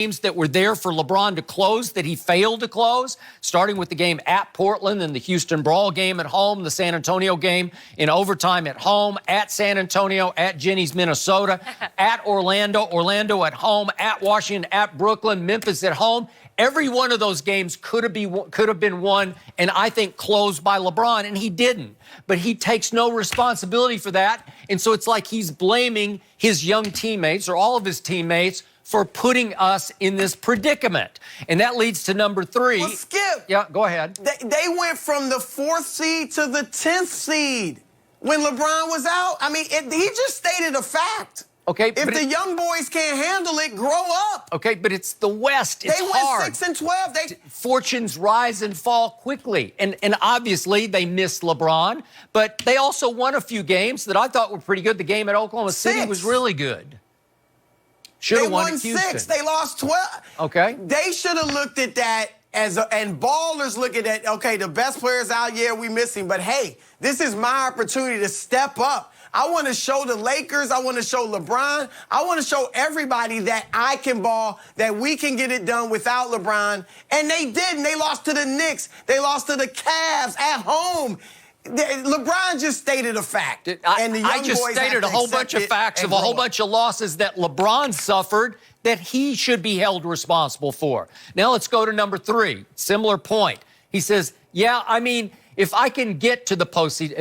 games that were there for LeBron to close that he failed to close, starting with the game at Portland and the Houston Brawl game at home, the San Antonio game in overtime at home, at San Antonio, at Jenny's, Minnesota, at Orlando at home, at Washington, at Brooklyn, Memphis at home. Every one of those games could have been won and I think closed by LeBron, and he didn't. But he takes no responsibility for that, and so it's like he's blaming his young teammates or all of his teammates for putting us in this predicament. And that leads to number 3. Well, Skip. Yeah, go ahead. They went from the 4th seed to the 10th seed when LeBron was out. I mean, he just stated a fact. Okay, if the young boys can't handle it, grow up. Okay, but it's the West. It's hard. They went 6 and 12. Fortunes rise and fall quickly. And obviously they missed LeBron, but they also won a few games that I thought were pretty good. The game at Oklahoma City was really good. Should have won at Houston. 6. They lost 12. Okay. They should have looked at that and ballers look at that, okay, the best players out, yeah, we miss him. But, hey, this is my opportunity to step up. I want to show the Lakers, I want to show LeBron, I want to show everybody that I can ball, that we can get it done without LeBron. And they didn't. They lost to the Knicks. They lost to the Cavs at home. LeBron just stated a fact. I just stated a whole bunch of facts of a whole bunch of losses that LeBron suffered that he should be held responsible for. Now let's go to number 3. Similar point. He says, yeah, I mean, if I can get to the postseason,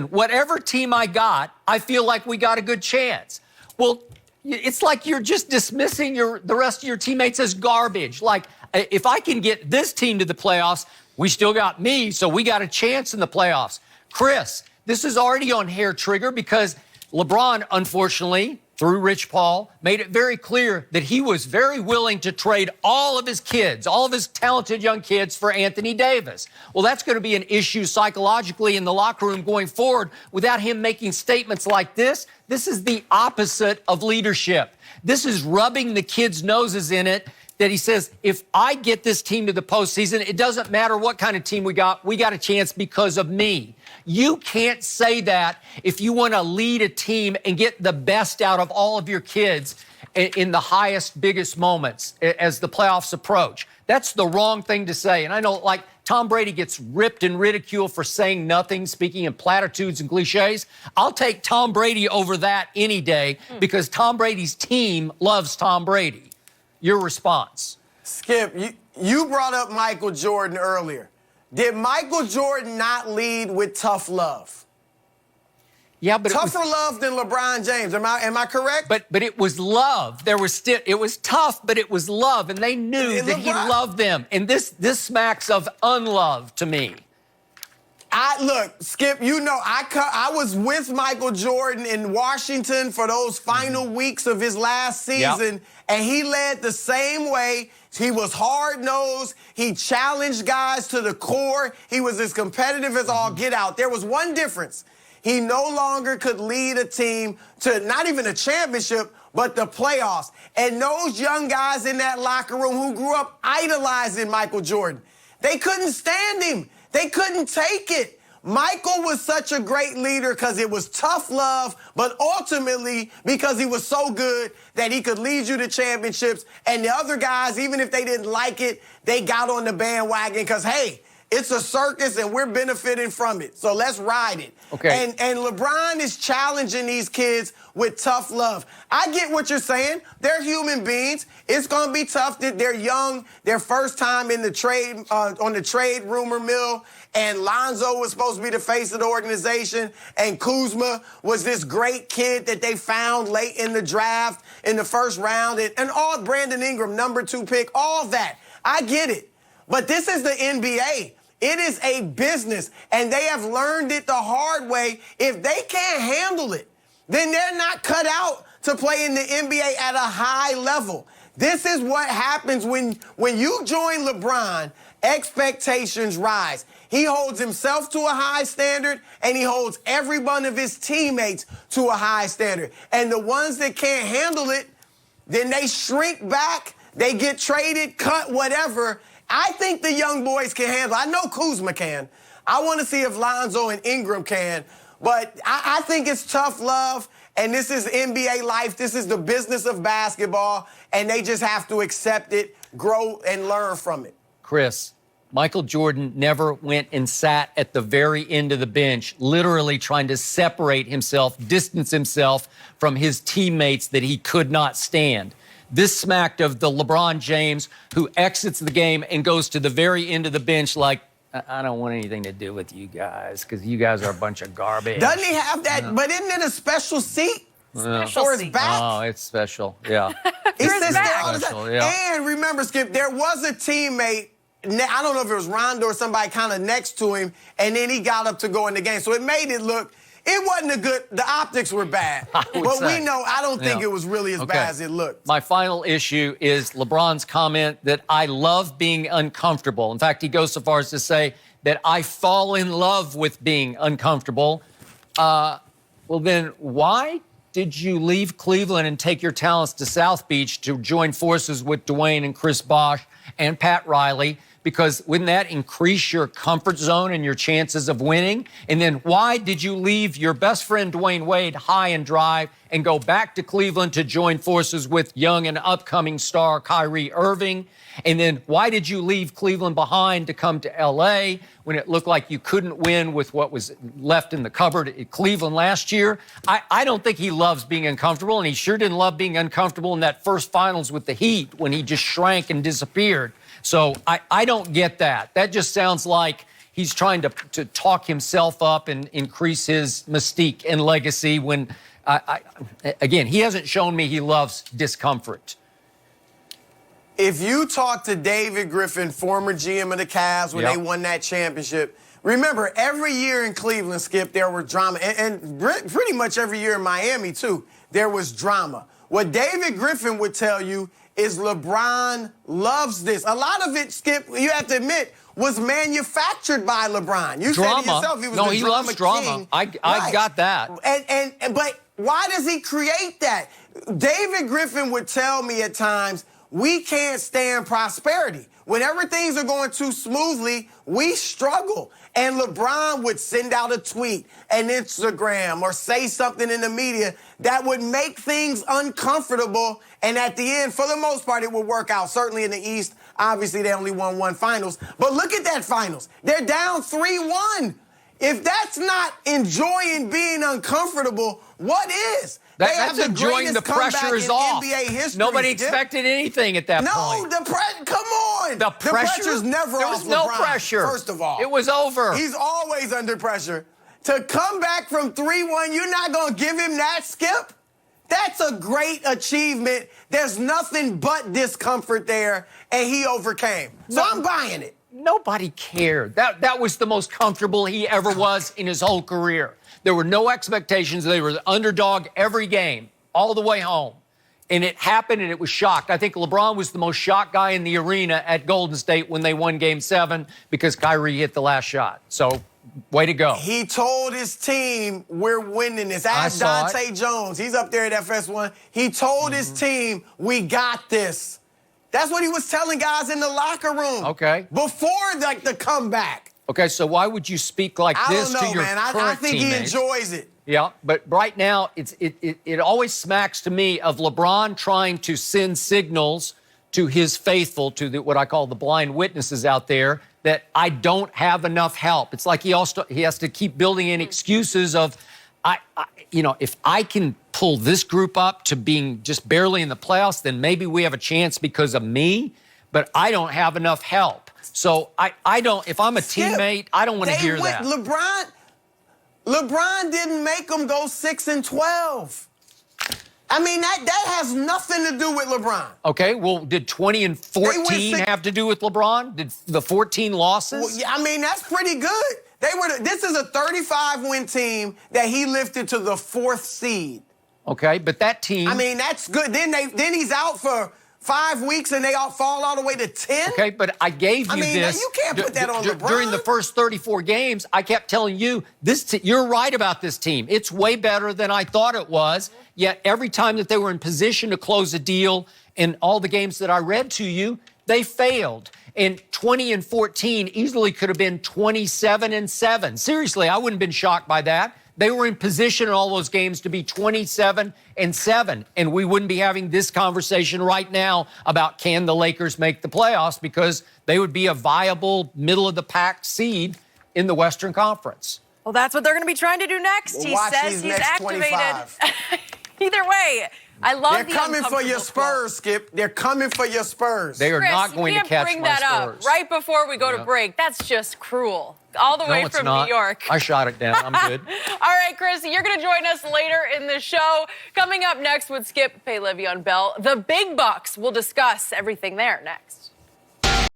whatever team I got, I feel like we got a good chance. Well, it's like you're just dismissing the rest of your teammates as garbage. Like, if I can get this team to the playoffs, we still got me, so we got a chance in the playoffs. Chris, this is already on hair trigger because LeBron, unfortunately, through Rich Paul, made it very clear that he was very willing to trade all of his kids, all of his talented young kids for Anthony Davis. Well, that's going to be an issue psychologically in the locker room going forward without him making statements like this. This is the opposite of leadership. This is rubbing the kids' noses in it that he says, if I get this team to the postseason, it doesn't matter what kind of team we got a chance because of me. You can't say that if you want to lead a team and get the best out of all of your kids in the highest, biggest moments as the playoffs approach. That's the wrong thing to say. And I know, like, Tom Brady gets ripped and ridiculed for saying nothing, speaking in platitudes and cliches. I'll take Tom Brady over that any day because Tom Brady's team loves Tom Brady. Your response. Skip, you brought up Michael Jordan earlier. Did Michael Jordan not lead with tough love? Yeah, but tougher love than LeBron James. Am I correct? But it was love. It was tough, but it was love, and they knew that he loved them. And this smacks of unlove to me. Look, Skip, you know, I was with Michael Jordan in Washington for those final weeks of his last season, and he led the same way. He was hard-nosed. He challenged guys to the core. He was as competitive as all get out. There was one difference. He no longer could lead a team to not even a championship, but the playoffs. And those young guys in that locker room who grew up idolizing Michael Jordan, they couldn't stand him. They couldn't take it. Michael was such a great leader because it was tough love, but ultimately because he was so good that he could lead you to championships. And the other guys, even if they didn't like it, they got on the bandwagon because, hey, it's a circus and we're benefiting from it. So let's ride it. Okay. And LeBron is challenging these kids with tough love. I get what you're saying. They're human beings. It's going to be tough. They're young. Their first time in the trade, on the trade rumor mill. And Lonzo was supposed to be the face of the organization. And Kuzma was this great kid that they found late in the draft in the first round. And all Brandon Ingram, number 2 pick, all that. I get it. But this is the NBA. It is a business, and they have learned it the hard way. If they can't handle it, then they're not cut out to play in the NBA at a high level. This is what happens when you join LeBron, expectations rise. He holds himself to a high standard, and he holds every one of his teammates to a high standard. And the ones that can't handle it, then they shrink back, they get traded, cut, whatever. I think the young boys can handle it. I know Kuzma can. I want to see if Lonzo and Ingram can. But I think it's tough love, and this is NBA life. This is the business of basketball, and they just have to accept it, grow, and learn from it. Chris, Michael Jordan never went and sat at the very end of the bench, literally trying to separate himself, distance himself from his teammates that he could not stand. This smacked of the LeBron James who exits the game and goes to the very end of the bench like, I don't want anything to do with you guys because you guys are a bunch of garbage. Doesn't he have that? But isn't it a special seat? Special for his seat. back? Oh, it's special. Yeah. He sits there all the Special, time. yeah. And remember, Skip, there was a teammate, I don't know if it was Rondo or somebody kind of next to him, and then he got up to go in the game. So it made it look, it wasn't a good, the optics were bad. But say. we know, I don't think Yeah. it was really as bad as it looked. My final issue is LeBron's comment that I love being uncomfortable. In fact, he goes so far as to say that I fall in love with being uncomfortable. Well, then why did you leave Cleveland and take your talents to South Beach to join forces with Dwayne and Chris Bosh and Pat Riley? Because wouldn't that increase your comfort zone and your chances of winning? And then why did you leave your best friend Dwayne Wade high and dry and go back to Cleveland to join forces with young and upcoming star Kyrie Irving? And then why did you leave Cleveland behind to come to L.A. when it looked like you couldn't win with what was left in the cupboard at Cleveland last year? I don't think he loves being uncomfortable, and he sure didn't love being uncomfortable in that first finals with the Heat when he just shrank and disappeared. So I don't get that. That just sounds like he's trying to talk himself up and increase his mystique and legacy when, again, he hasn't shown me he loves discomfort. If you talk to David Griffin, former GM of the Cavs when they won that championship, remember, every year in Cleveland, Skip, there was drama. And pretty much every year in Miami, too, there was drama. What David Griffin would tell you is LeBron loves this. A lot of it, Skip, you have to admit, was manufactured by LeBron. You said it yourself, he was the he drama loves drama. king. I got that. But why does he create that? David Griffin would tell me at times, we can't stand prosperity. Whenever things are going too smoothly, we struggle. And LeBron would send out a tweet, an Instagram, or say something in the media that would make things uncomfortable. And at the end, for the most part, it would work out. Certainly in the East, obviously they only won one finals. But look at that finals. They're down 3-1. If that's not enjoying being uncomfortable, what is? That's enjoying the pressure is off. NBA history. Nobody expected anything at that point. No, come on. The pressure's never there off was no LeBron, pressure. First of all. It was over. He's always under pressure. To come back from 3-1, you're not going to give him that, Skip? That's a great achievement. There's nothing but discomfort there, and he overcame. So I'm buying it. Nobody cared. That was the most comfortable he ever was in his whole career. There were no expectations. They were the underdog every game, all the way home. And it happened, and it was shocked. I think LeBron was the most shocked guy in the arena at Golden State when they won Game 7 because Kyrie hit the last shot. So, way to go. He told his team, we're winning this. Ask Dante Jones. He's up there at FS1. He told his team, we got this. That's what he was telling guys in the locker room. Okay. Before, the comeback. Okay, so why would you speak like this to your man. current I think teammates? he enjoys it. Yeah, but right now, it always smacks to me of LeBron trying to send signals to his faithful, to what I call the blind witnesses out there, that I don't have enough help. It's like he has to keep building in excuses of, if I can pull this group up to being just barely in the playoffs, then maybe we have a chance because of me, but I don't have enough help. So I don't, if I'm a teammate, I don't want to hear that. LeBron didn't make them go 6-12. I mean, that has nothing to do with LeBron. Okay, well, did 20 and 14 have to do with LeBron? Did the 14 losses? Well, yeah, I mean, that's pretty good. This is a 35-win team that he lifted to the 4th seed. Okay, but that team... I mean, that's good. Then he's out for 5 weeks and they all fall all the way to 10? Okay, but I gave you this... you can't put that on LeBron. During the first 34 games, I kept telling you, you're right about this team. It's way better than I thought it was. Yet every time that they were in position to close a deal in all the games that I read to you, they failed. And 20 and 14 easily could have been 27 and 7. Seriously, I wouldn't have been shocked by that. They were in position in all those games to be 27-7, and we wouldn't be having this conversation right now about can the Lakers make the playoffs, because they would be a viable middle-of-the-pack seed in the Western Conference. Well, that's what they're going to be trying to do next. Well, he says he's activated. 25. Either way, I love They're coming for your Spurs, Skip. They're coming for your Spurs. They are Chris, not going to catch bring my that Spurs. up right before we go to break. That's just cruel. All the way it's from not. New York. I shot it down. I'm good. All right, Chris, you're going to join us later in the show. Coming up next with Skip, Le'Veon Bell, the big bucks. We'll discuss everything there next.